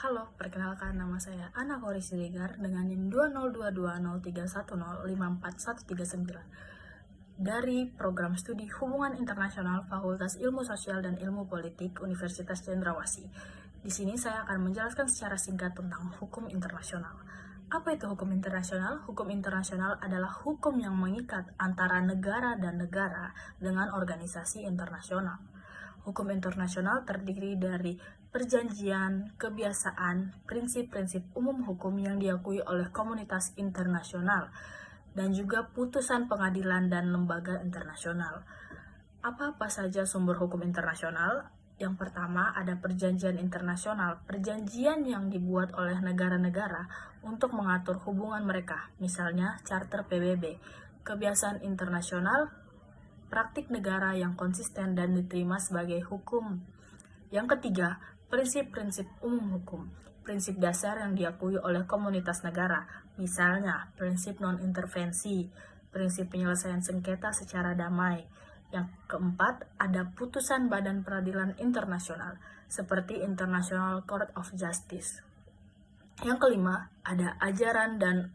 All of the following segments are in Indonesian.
Halo, perkenalkan nama saya Ana Kori Siregar dengan NIM 2022031054139 dari Program Studi Hubungan Internasional Fakultas Ilmu Sosial dan Ilmu Politik Universitas Cendrawasih. Di sini saya akan menjelaskan secara singkat tentang hukum internasional. Apa itu hukum internasional? Hukum internasional adalah hukum yang mengikat antara negara dan negara dengan organisasi internasional. Hukum internasional terdiri dari perjanjian, kebiasaan, prinsip-prinsip umum hukum yang diakui oleh komunitas internasional, dan juga putusan pengadilan dan lembaga internasional. Apa-apa saja sumber hukum internasional? Yang pertama ada perjanjian internasional, perjanjian yang dibuat oleh negara-negara untuk mengatur hubungan mereka, misalnya Charter PBB. Kebiasaan internasional, praktik negara yang konsisten dan diterima sebagai hukum. Yang ketiga, prinsip-prinsip umum hukum, prinsip dasar yang diakui oleh komunitas negara, misalnya prinsip non-intervensi, prinsip penyelesaian sengketa secara damai. Yang keempat, ada putusan Badan Peradilan Internasional, seperti International Court of Justice. Yang kelima, ada ajaran dan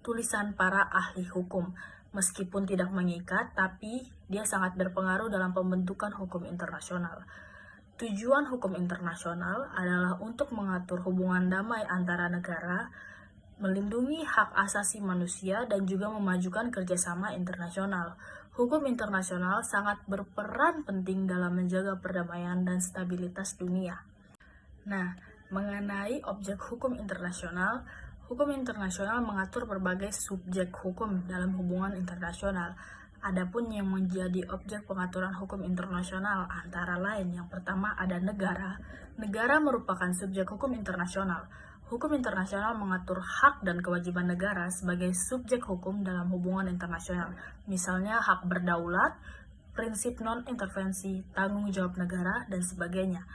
tulisan para ahli hukum. Meskipun tidak mengikat, tapi dia sangat berpengaruh dalam pembentukan hukum internasional. Tujuan hukum internasional adalah untuk mengatur hubungan damai antara negara, melindungi hak asasi manusia, dan juga memajukan kerjasama internasional. Hukum internasional sangat berperan penting dalam menjaga perdamaian dan stabilitas dunia. Nah, mengenai objek hukum internasional mengatur berbagai subjek hukum dalam hubungan internasional. Adapun yang menjadi objek pengaturan hukum internasional antara lain, yang pertama ada negara. Negara merupakan subjek hukum internasional. Hukum internasional mengatur hak dan kewajiban negara sebagai subjek hukum dalam hubungan internasional. Misalnya hak berdaulat, prinsip non-intervensi, tanggung jawab negara, dan sebagainya.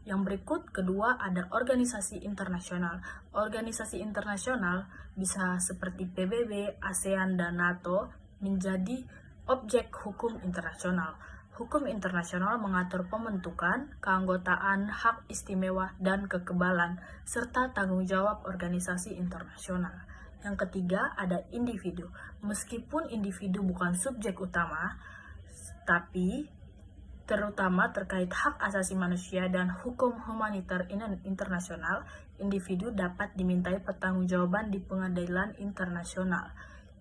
Yang berikut, kedua, ada organisasi internasional. Organisasi internasional bisa seperti PBB, ASEAN, dan NATO menjadi objek hukum internasional. Hukum internasional mengatur pembentukan, keanggotaan, hak istimewa, dan kekebalan, serta tanggung jawab organisasi internasional. Yang ketiga, ada individu. Meskipun individu bukan subjek utama, tapi terutama terkait hak asasi manusia dan hukum humaniter internasional, individu dapat dimintai pertanggungjawaban di pengadilan internasional.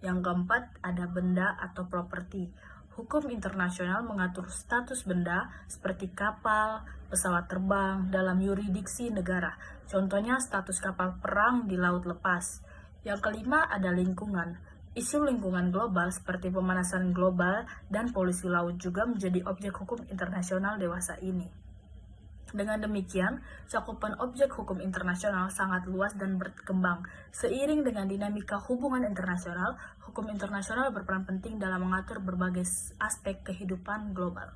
Yang keempat, ada benda atau properti. Hukum internasional mengatur status benda seperti kapal, pesawat terbang dalam yurisdiksi negara. Contohnya status kapal perang di laut lepas. Yang kelima, ada lingkungan. Isu lingkungan global seperti pemanasan global dan polusi laut juga menjadi objek hukum internasional dewasa ini. Dengan demikian, cakupan objek hukum internasional sangat luas dan berkembang. Seiring dengan dinamika hubungan internasional, hukum internasional berperan penting dalam mengatur berbagai aspek kehidupan global.